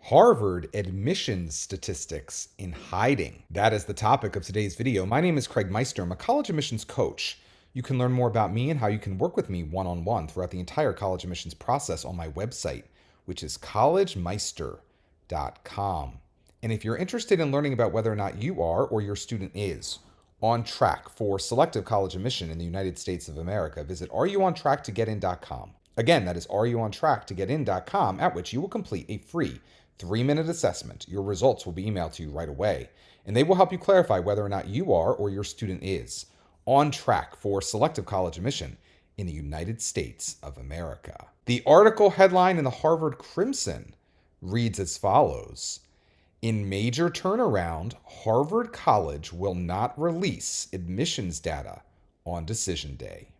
Harvard admissions statistics in hiding. That is the topic of today's video. My name is Craig Meister. I'm a college admissions coach. You can learn more about me and how you can work with me one-on-one throughout the entire college admissions process on my website, which is collegemeister.com. And if you're interested in learning about whether or not you are or your student is on track for selective college admission in the United States of America, visit areyouontracktogetin.com. Again, that is areyouontracktogetin.com, at which you will complete a free 3-minute assessment. Your results will be emailed to you right away, and they will help you clarify whether or not you are or your student is on track for selective college admission in the United States of America. The article headline in the Harvard Crimson reads as follows: in major turnaround, Harvard College will not release admissions data on decision day.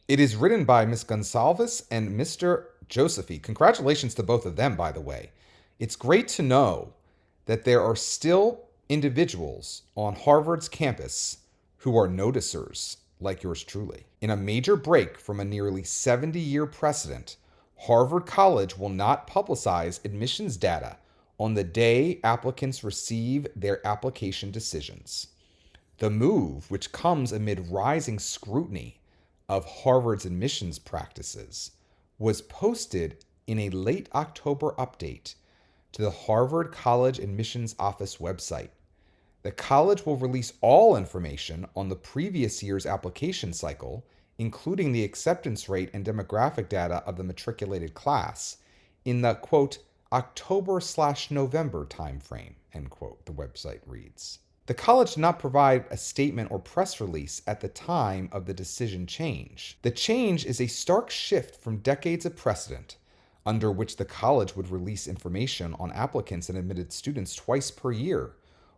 It is written by Ms. Gonsalves and Mr. Josephy. Congratulations to both of them, by the way. It's great to know that there are still individuals on Harvard's campus who are noticers, like yours truly. In a major break from a nearly 70-year precedent, Harvard College will not publicize admissions data on the day applicants receive their application decisions. The move, which comes amid rising scrutiny of Harvard's admissions practices, was posted in a late October update to the Harvard College Admissions Office website. The college will release all information on the previous year's application cycle, including the acceptance rate and demographic data of the matriculated class, in the, quote, October/November timeframe, end quote, the website reads. The college did not provide a statement or press release at the time of the decision change. The change is a stark shift from decades of precedent, under which the college would release information on applicants and admitted students twice per year,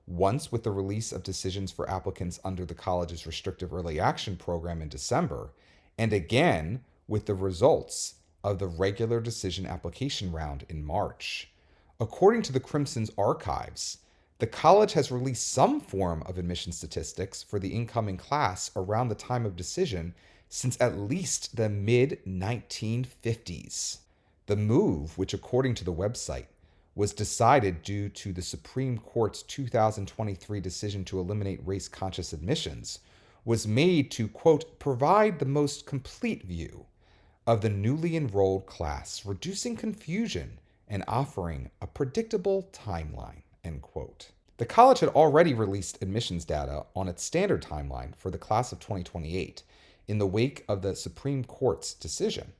once with the release of decisions for applicants under the college's restrictive early action program in December, and again with the results of the regular decision application round in March. According to the Crimson's archives, the college has released some form of admission statistics for the incoming class around the time of decision since at least the mid-1950s. The move, which according to the website, was decided due to the Supreme Court's 2023 decision to eliminate race-conscious admissions, was made to, quote, provide the most complete view of the newly enrolled class, reducing confusion and offering a predictable timeline, end quote. The college had already released admissions data on its standard timeline for the class of 2028 in the wake of the Supreme Court's decision.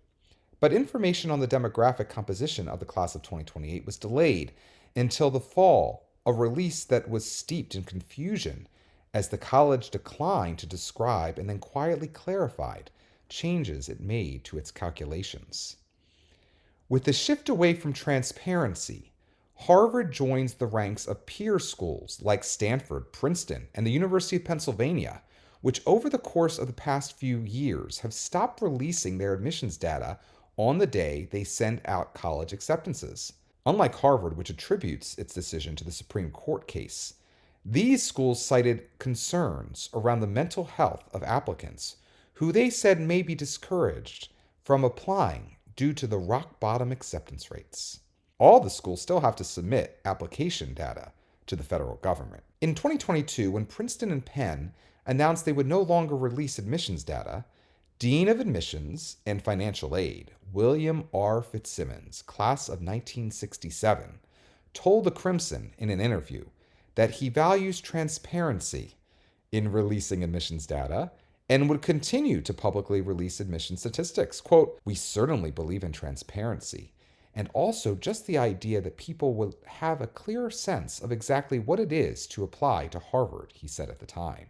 But information on the demographic composition of the class of 2028 was delayed until the fall, a release that was steeped in confusion as the college declined to describe and then quietly clarified changes it made to its calculations. With the shift away from transparency, Harvard joins the ranks of peer schools like Stanford, Princeton, and the University of Pennsylvania, which over the course of the past few years have stopped releasing their admissions data on the day they send out college acceptances. Unlike Harvard, which attributes its decision to the Supreme Court case, these schools cited concerns around the mental health of applicants who they said may be discouraged from applying due to the rock-bottom acceptance rates. All the schools still have to submit application data to the federal government. In 2022, when Princeton and Penn announced they would no longer release admissions data, Dean of Admissions and Financial Aid, William R. Fitzsimmons, class of 1967, told the Crimson in an interview that he values transparency in releasing admissions data and would continue to publicly release admission statistics. Quote, we certainly believe in transparency and also just the idea that people will have a clearer sense of exactly what it is to apply to Harvard, he said at the time.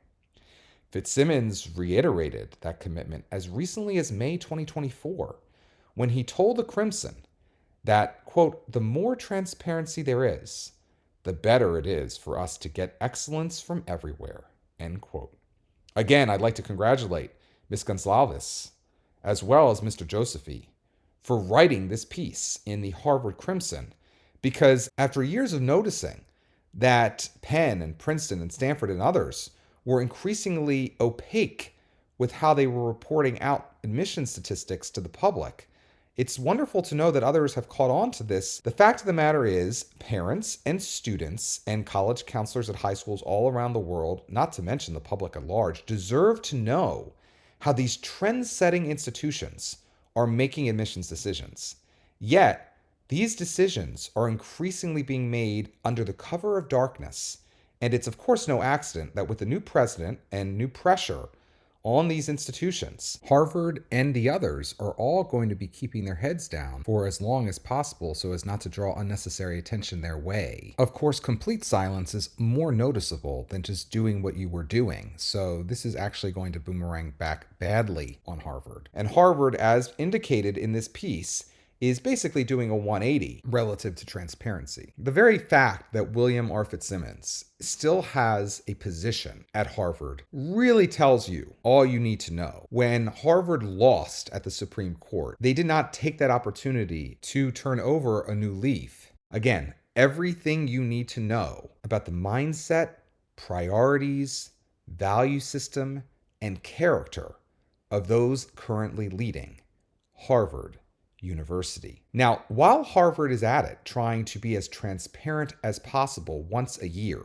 Fitzsimmons reiterated that commitment as recently as May 2024, when he told the Crimson that, quote, the more transparency there is, the better it is for us to get excellence from everywhere, end quote. Again, I'd like to congratulate Ms. Gonsalves, as well as Mr. Josephy, for writing this piece in the Harvard Crimson, because after years of noticing that Penn and Princeton and Stanford and others were increasingly opaque with how they were reporting out admission statistics to the public, It's wonderful to know that others have caught on to this. The fact of the matter is, parents and students and college counselors at high schools all around the world, not to mention the public at large, deserve to know how these trend-setting institutions are making admissions decisions. Yet, these decisions are increasingly being made under the cover of darkness. And it's, of course, no accident that with the new president and new pressure on these institutions, Harvard and the others are all going to be keeping their heads down for as long as possible so as not to draw unnecessary attention their way. Of course, complete silence is more noticeable than just doing what you were doing. So this is actually going to boomerang back badly on Harvard. And Harvard, as indicated in this piece, is basically doing a 180 relative to transparency. The very fact that William R. Fitzsimmons still has a position at Harvard really tells you all you need to know. When Harvard lost at the Supreme Court, they did not take that opportunity to turn over a new leaf. Again, everything you need to know about the mindset, priorities, value system, and character of those currently leading Harvard University. Now, while Harvard is at it, trying to be as transparent as possible once a year,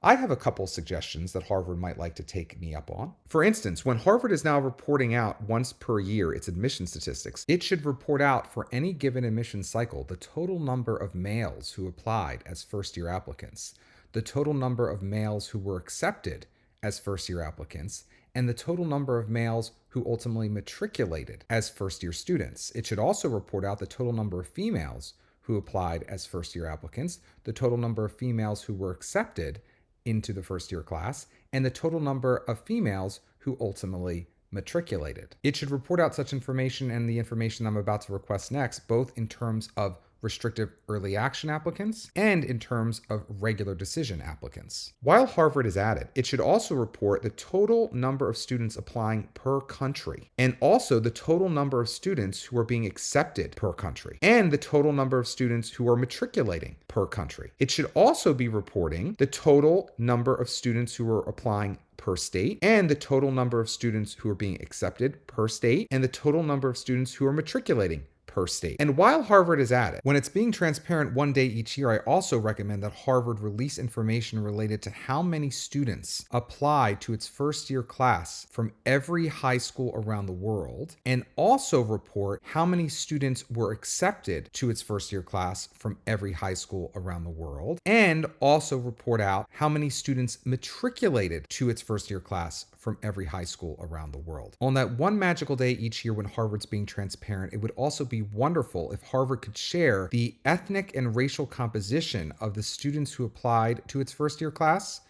I have a couple suggestions that Harvard might like to take me up on. For instance, when Harvard is now reporting out once per year its admission statistics, it should report out for any given admission cycle the total number of males who applied as first-year applicants, the total number of males who were accepted as first-year applicants, and the total number of males who ultimately matriculated as first-year students. It should also report out the total number of females who applied as first-year applicants, the total number of females who were accepted into the first-year class, and the total number of females who ultimately matriculated. It should report out such information and the information I'm about to request next, both in terms of restrictive early action applicants and in terms of regular decision applicants. While Harvard is at it, it should also report the total number of students applying per country, and also the total number of students who are being accepted per country, and the total number of students who are matriculating per country. It should also be reporting the total number of students who are applying per state, and the total number of students who are being accepted per state, and the total number of students who are matriculating per state. And while Harvard is at it, when it's being transparent one day each year, I also recommend that Harvard release information related to how many students applied to its first-year class from every high school around the world, and also report how many students were accepted to its first-year class from every high school around the world, and also report out how many students matriculated to its first-year class from every high school around the world. On that one magical day each year when Harvard's being transparent, it would also be wonderful if Harvard could share the ethnic and racial composition of the students who applied to its first-year class,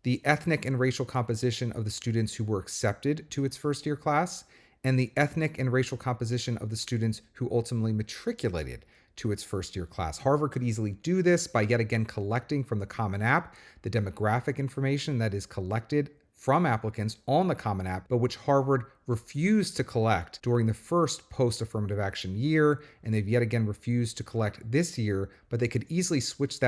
the ethnic and racial composition of the students who were accepted to its first-year class, and the ethnic and racial composition of the students who ultimately matriculated to its first-year class. Harvard could easily do this by yet again collecting from the Common App the demographic information that is collected from applicants on the Common App, but which Harvard refused to collect during the first post-affirmative action year, and they've yet again refused to collect this year, but they could easily switch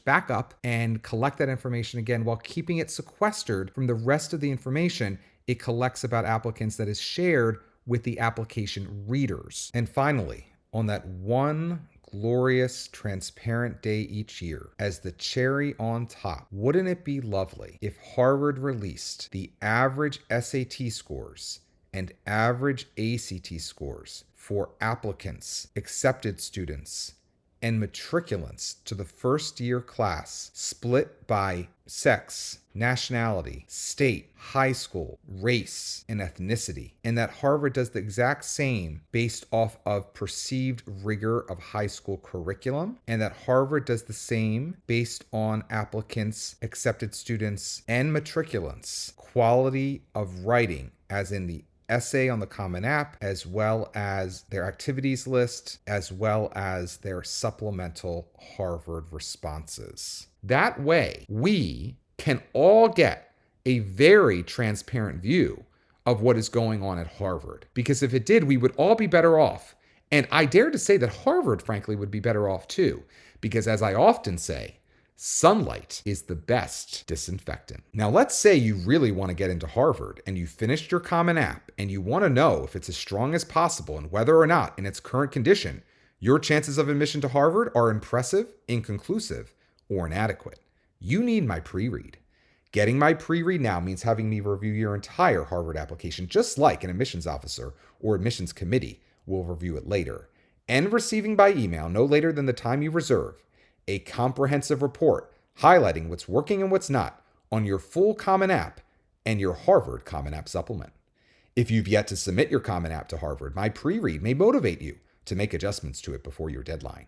back up and collect that information again while keeping it sequestered from the rest of the information it collects about applicants that is shared with the application readers. And finally, on that one glorious, transparent day each year, as the cherry on top, wouldn't it be lovely if Harvard released the average SAT scores and average ACT scores for applicants, accepted students, and matriculants to the first-year class, split by sex, nationality, state, high school, race, and ethnicity, and that Harvard does the exact same based off of perceived rigor of high school curriculum, and that Harvard does the same based on applicants, accepted students, and matriculants' quality of writing, as in the essay on the Common App, as well as their activities list, as well as their supplemental Harvard responses. That way, we can all get a very transparent view of what is going on at Harvard. Because if it did, we would all be better off. And I dare to say that Harvard, frankly, would be better off too. Because as I often say, Sunlight is the best disinfectant. Now, let's say you really want to get into Harvard and you finished your Common App and you want to know if it's as strong as possible and whether or not, in its current condition, your chances of admission to Harvard are impressive, inconclusive, or inadequate. You need my pre-read. Getting my pre-read now means having me review your entire Harvard application, just like an admissions officer or admissions committee will review it later, and receiving by email no later than the time you reserve a comprehensive report highlighting what's working and what's not on your full Common App and your Harvard Common App supplement. If you've yet to submit your Common App to Harvard, my pre-read may motivate you to make adjustments to it before your deadline.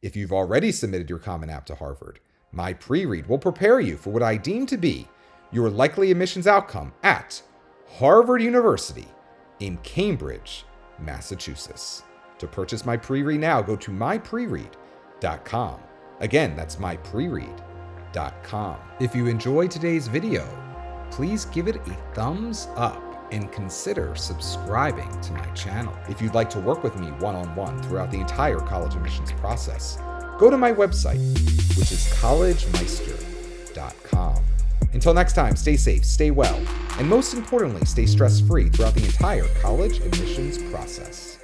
If you've already submitted your Common App to Harvard, my pre-read will prepare you for what I deem to be your likely admissions outcome at Harvard University in Cambridge, Massachusetts. To purchase my pre-read now, go to mypreread.com. Again, that's mypreread.com. If you enjoyed today's video, please give it a thumbs up and consider subscribing to my channel. If you'd like to work with me one-on-one throughout the entire college admissions process, go to my website, which is collegemeister.com. Until next time, stay safe, stay well, and most importantly, stay stress-free throughout the entire college admissions process.